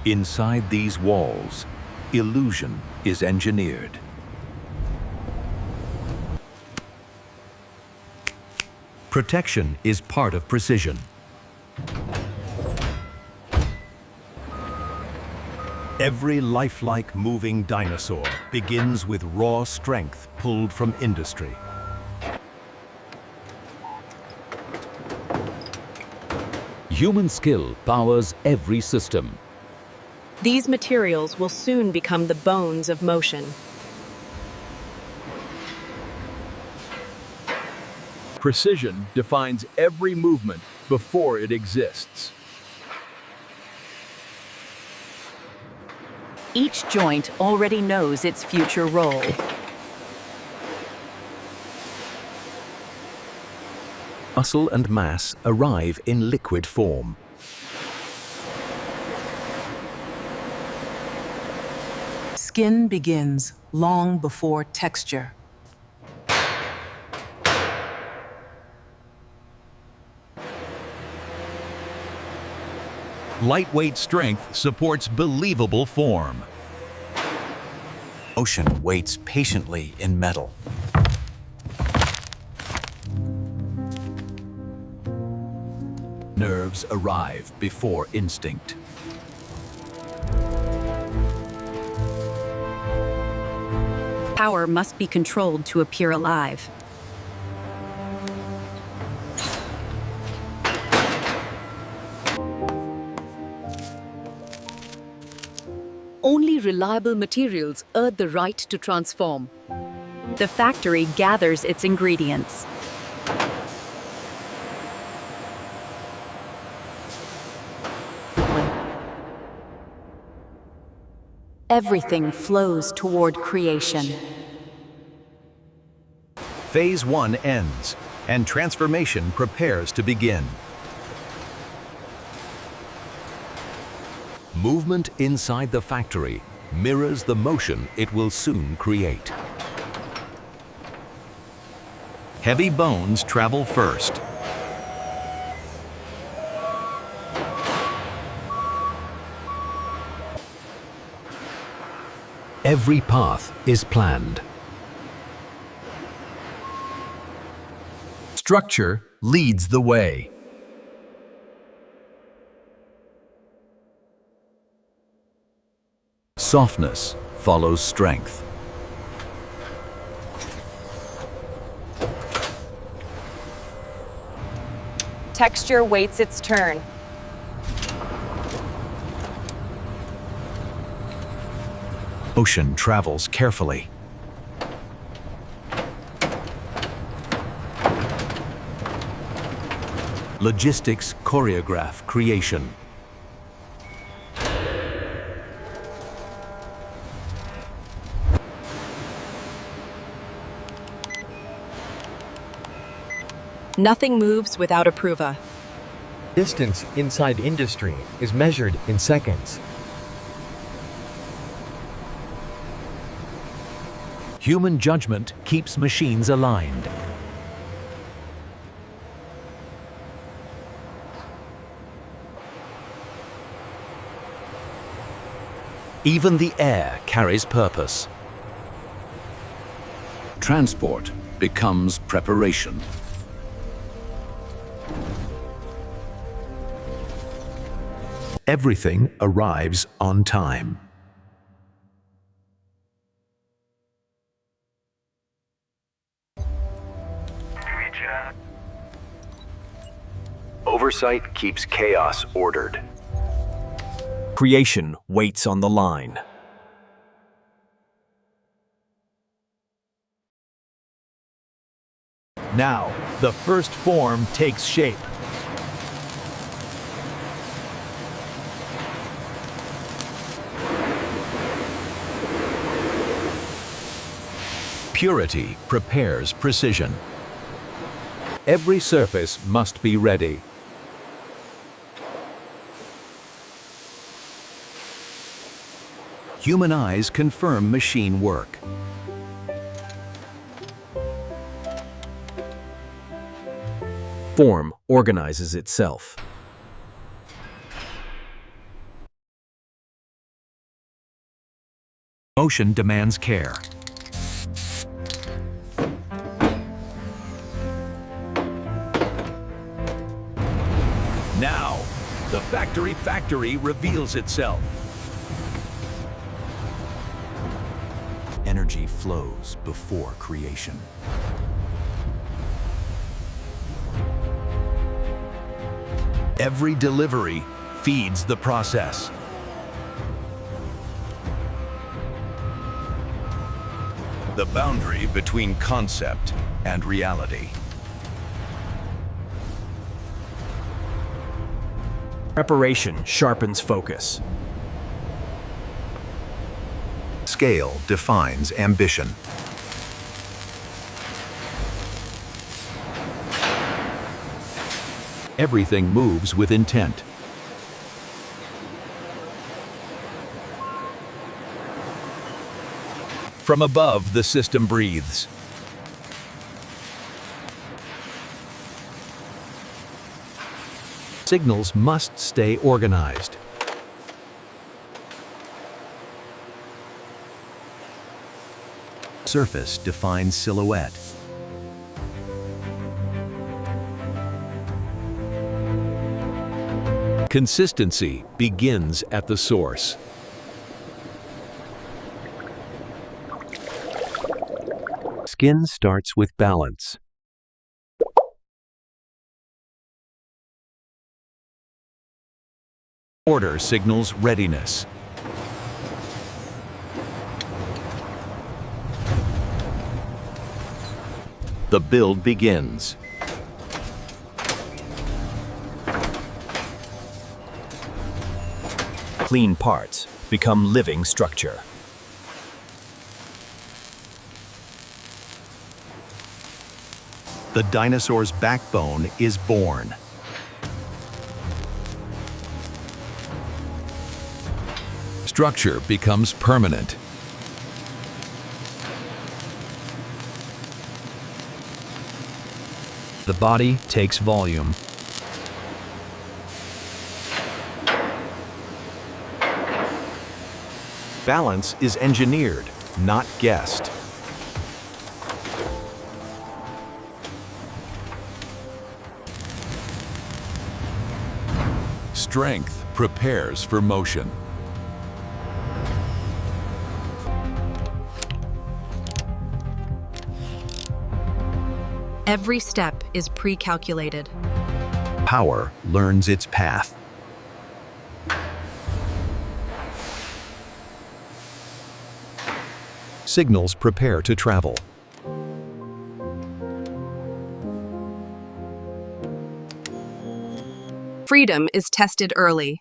Inside these walls, illusion is engineered. Protection is part of precision. Every lifelike moving dinosaur begins with raw strength pulled from industry. Human skill powers every system. These materials will soon become the bones of motion. Precision defines every movement before it exists. Each joint already knows its future role. Muscle and mass arrive in liquid form. Skin begins long before texture. Lightweight strength supports believable form. Motion waits patiently in metal. Nerves arrive before instinct. Power must be controlled to appear alive. Only reliable materials earn the right to transform. The factory gathers its ingredients. Everything flows toward creation. Phase 1 ends, and transformation prepares to begin. Movement inside the factory mirrors the motion it will soon create. Heavy bones travel first. Every path is planned. Structure leads the way. Softness follows strength. Texture waits its turn. Motion travels carefully. Logistics choreograph creation. Nothing moves without approval. Distance inside industry is measured in seconds. Human judgment keeps machines aligned. Even the air carries purpose. Transport becomes preparation. Everything arrives on time. Oversight keeps chaos ordered. Creation waits on the line. Now, the first form takes shape. Purity prepares precision. Every surface must be ready. Human eyes confirm machine work. Form organizes itself. Motion demands care. Now, the factory reveals itself. Energy flows before creation. Every delivery feeds the process. The boundary between concept and reality. Preparation sharpens focus. Scale defines ambition. Everything moves with intent. From above, the system breathes. Signals must stay organized. Surface defines silhouette. Consistency begins at the source. Skin starts with balance. Order signals readiness. The build begins. Clean parts become living structure. The dinosaur's backbone is born. Structure becomes permanent. The body takes volume. Balance is engineered, not guessed. Strength prepares for motion. Every step is pre-calculated. Power learns its path. Signals prepare to travel. Freedom is tested early.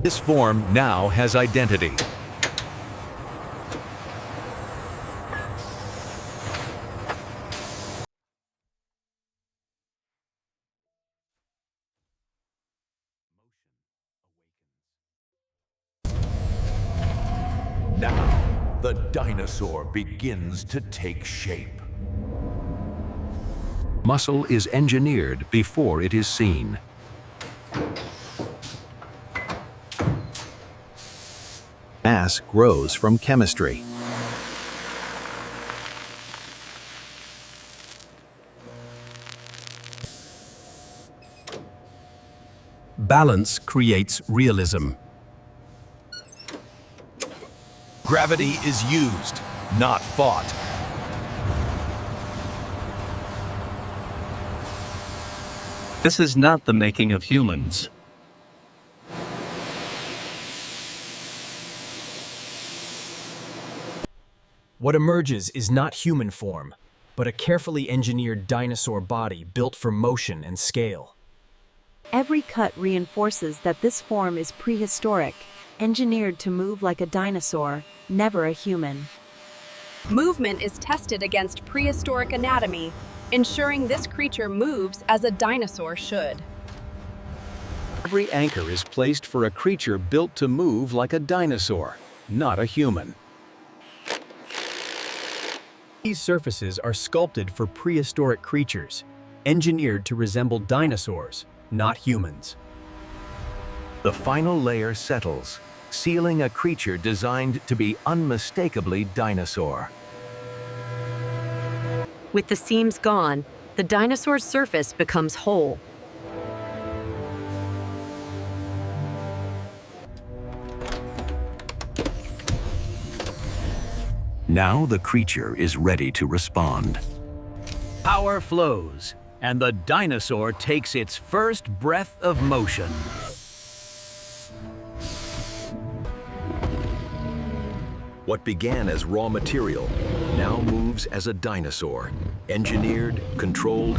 This form now has identity. Now, the dinosaur begins to take shape. Muscle is engineered before it is seen. Mass grows from chemistry. Balance creates realism. Gravity is used, not fought. This is not the making of humans. What emerges is not human form, but a carefully engineered dinosaur body built for motion and scale. Every cut reinforces that this form is prehistoric, engineered to move like a dinosaur, never a human. Movement is tested against prehistoric anatomy, ensuring this creature moves as a dinosaur should. Every anchor is placed for a creature built to move like a dinosaur, not a human. These surfaces are sculpted for prehistoric creatures, engineered to resemble dinosaurs, not humans. The final layer settles, sealing a creature designed to be unmistakably dinosaur. With the seams gone, the dinosaur's surface becomes whole. Now the creature is ready to respond. Power flows, and the dinosaur takes its first breath of motion. What began as raw material now moves as a dinosaur, engineered, controlled,